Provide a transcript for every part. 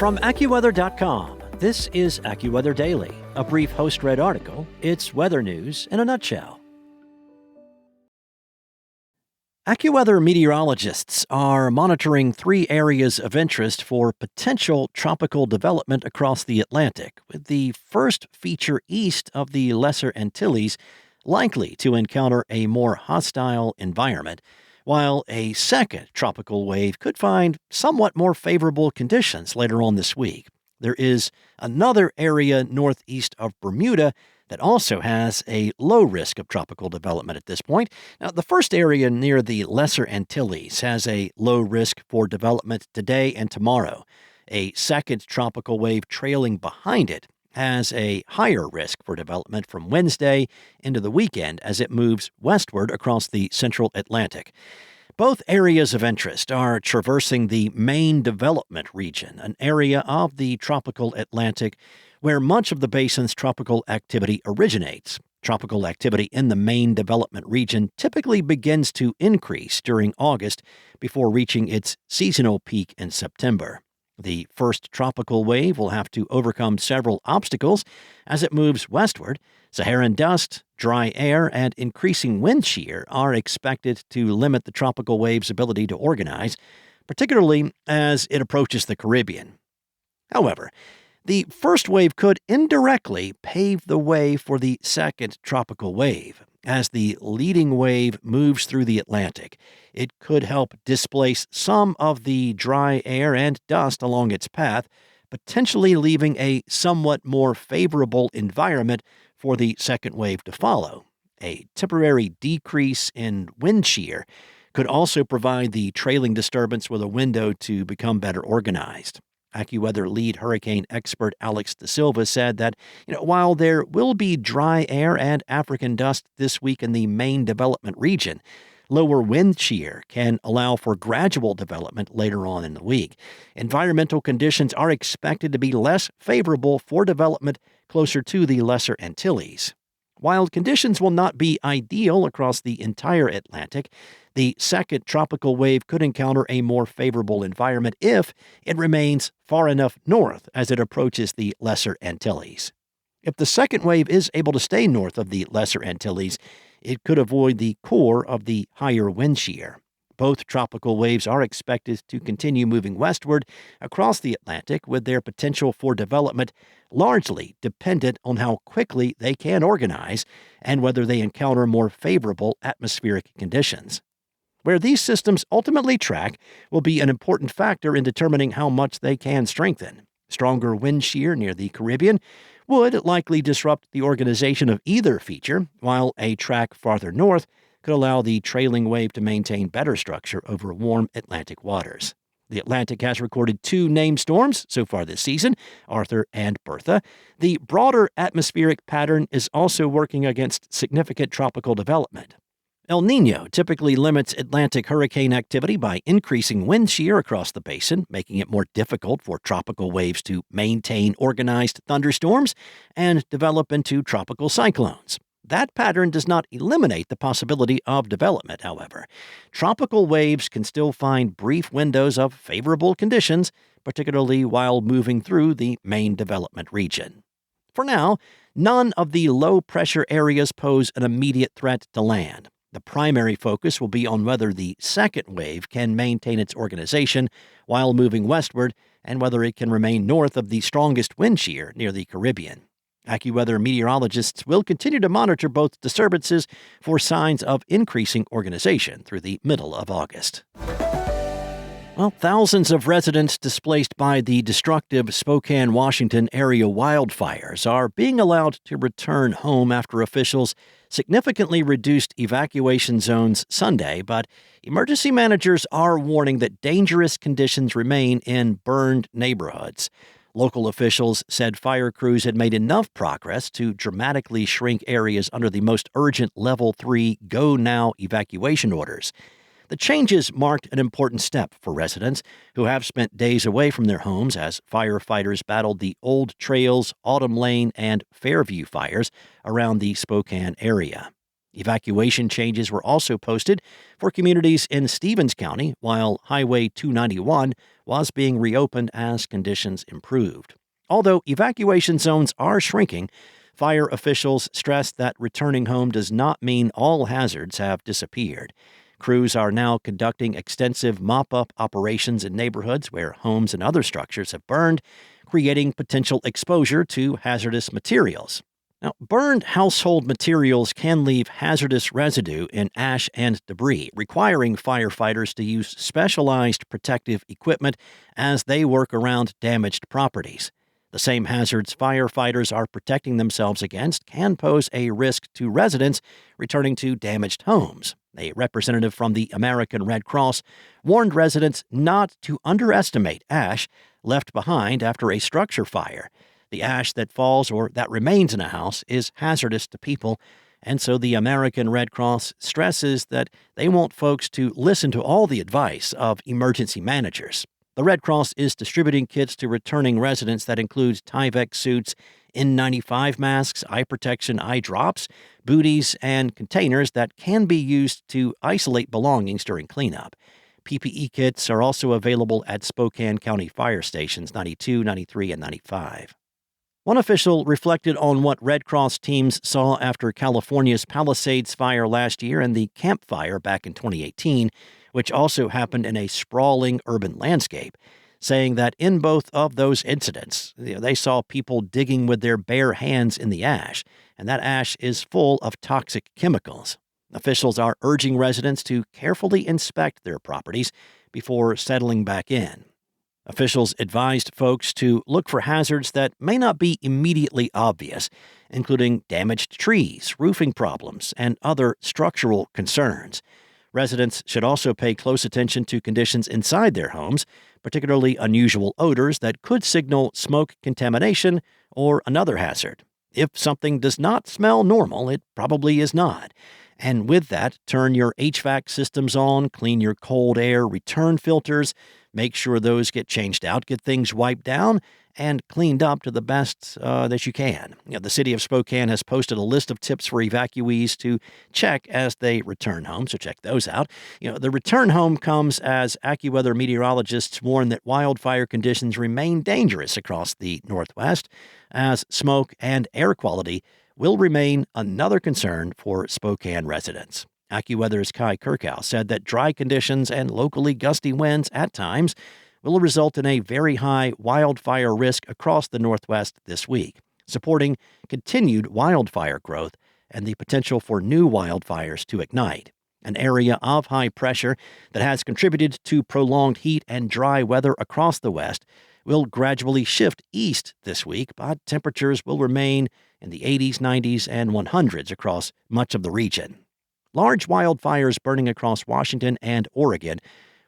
From AccuWeather.com, this is AccuWeather Daily, a brief host-read article. It's weather news in a nutshell. AccuWeather meteorologists are monitoring 3 areas of interest for potential tropical development across the Atlantic, with the first feature east of the Lesser Antilles likely to encounter a more hostile environment, while a second tropical wave could find somewhat more favorable conditions later on this week. There is another area northeast of Bermuda that also has a low risk of tropical development at this point. Now, the first area near the Lesser Antilles has a low risk for development today and tomorrow. A second tropical wave trailing behind it has a higher risk for development from Wednesday into the weekend as it moves westward across the central Atlantic. Both areas of interest are traversing the main development region, an area of the tropical Atlantic where much of the basin's tropical activity originates. Tropical activity in the main development region typically begins to increase during August before reaching its seasonal peak in September. The first tropical wave will have to overcome several obstacles as it moves westward. Saharan dust, dry air, and increasing wind shear are expected to limit the tropical wave's ability to organize, particularly as it approaches the Caribbean. However, the first wave could indirectly pave the way for the second tropical wave. As the leading wave moves through the Atlantic, it could help displace some of the dry air and dust along its path, potentially leaving a somewhat more favorable environment for the second wave to follow. A temporary decrease in wind shear could also provide the trailing disturbance with a window to become better organized. AccuWeather lead hurricane expert Alex De Silva said that, while there will be dry air and African dust this week in the main development region, lower wind shear can allow for gradual development later on in the week. Environmental conditions are expected to be less favorable for development closer to the Lesser Antilles. While conditions will not be ideal across the entire Atlantic, the second tropical wave could encounter a more favorable environment if it remains far enough north as it approaches the Lesser Antilles. If the second wave is able to stay north of the Lesser Antilles, it could avoid the core of the higher wind shear. Both tropical waves are expected to continue moving westward across the Atlantic, with their potential for development largely dependent on how quickly they can organize and whether they encounter more favorable atmospheric conditions. Where these systems ultimately track will be an important factor in determining how much they can strengthen. Stronger wind shear near the Caribbean would likely disrupt the organization of either feature, while a track farther north could allow the trailing wave to maintain better structure over warm Atlantic waters. The Atlantic has recorded 2 named storms so far this season, Arthur and Bertha. The broader atmospheric pattern is also working against significant tropical development. El Niño typically limits Atlantic hurricane activity by increasing wind shear across the basin, making it more difficult for tropical waves to maintain organized thunderstorms and develop into tropical cyclones. That pattern does not eliminate the possibility of development, however. Tropical waves can still find brief windows of favorable conditions, particularly while moving through the main development region. For now, none of the low-pressure areas pose an immediate threat to land. The primary focus will be on whether the second wave can maintain its organization while moving westward and whether it can remain north of the strongest wind shear near the Caribbean. AccuWeather meteorologists will continue to monitor both disturbances for signs of increasing organization through the middle of August. Well, thousands of residents displaced by the destructive Spokane, Washington area wildfires are being allowed to return home after officials significantly reduced evacuation zones Sunday, but emergency managers are warning that dangerous conditions remain in burned neighborhoods. Local officials said fire crews had made enough progress to dramatically shrink areas under the most urgent Level 3 Go Now evacuation orders. The changes marked an important step for residents who have spent days away from their homes as firefighters battled the Old Trails, Autumn Lane, and Fairview fires around the Spokane area. Evacuation changes were also posted for communities in Stevens County, while Highway 291 was being reopened as conditions improved. Although evacuation zones are shrinking, fire officials stress that returning home does not mean all hazards have disappeared. Crews are now conducting extensive mop-up operations in neighborhoods where homes and other structures have burned, creating potential exposure to hazardous materials. Now, burned household materials can leave hazardous residue in ash and debris, requiring firefighters to use specialized protective equipment as they work around damaged properties. The same hazards firefighters are protecting themselves against can pose a risk to residents returning to damaged homes. A representative from the American Red Cross warned residents not to underestimate ash left behind after a structure fire. The ash that falls or that remains in a house is hazardous to people, and so the American Red Cross stresses that they want folks to listen to all the advice of emergency managers. The Red Cross is distributing kits to returning residents that include Tyvek suits, N95 masks, eye protection eye drops, booties, and containers that can be used to isolate belongings during cleanup. PPE kits are also available at Spokane County Fire Stations 92, 93, and 95. One official reflected on what Red Cross teams saw after California's Palisades fire last year and the Camp Fire back in 2018, which also happened in a sprawling urban landscape, saying that in both of those incidents, they saw people digging with their bare hands in the ash, and that ash is full of toxic chemicals. Officials are urging residents to carefully inspect their properties before settling back in. Officials advised folks to look for hazards that may not be immediately obvious, including damaged trees, roofing problems, and other structural concerns. Residents should also pay close attention to conditions inside their homes, particularly unusual odors that could signal smoke contamination or another hazard. If something does not smell normal, it probably is not. And with that, turn your HVAC systems on, clean your cold air return filters, make sure those get changed out, get things wiped down, and cleaned up to the best that you can. The city of Spokane has posted a list of tips for evacuees to check as they return home, so check those out. The return home comes as AccuWeather meteorologists warn that wildfire conditions remain dangerous across the Northwest, as smoke and air quality will remain another concern for Spokane residents. AccuWeather's Kai Kirkhouse said that dry conditions and locally gusty winds at times will result in a very high wildfire risk across the Northwest this week, supporting continued wildfire growth and the potential for new wildfires to ignite. An area of high pressure that has contributed to prolonged heat and dry weather across the West will gradually shift east this week, but temperatures will remain in the 80s, 90s, and 100s across much of the region. Large wildfires burning across Washington and Oregon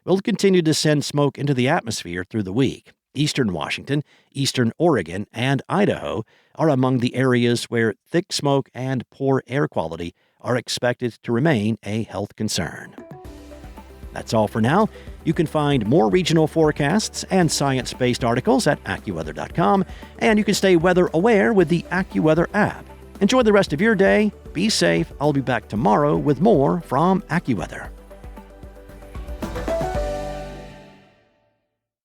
will continue to send smoke into the atmosphere through the week. Eastern Washington, eastern Oregon, and Idaho are among the areas where thick smoke and poor air quality are expected to remain a health concern. That's all for now. You can find more regional forecasts and science-based articles at AccuWeather.com, and you can stay weather aware with the AccuWeather app. Enjoy the rest of your day. Be safe. I'll be back tomorrow with more from AccuWeather.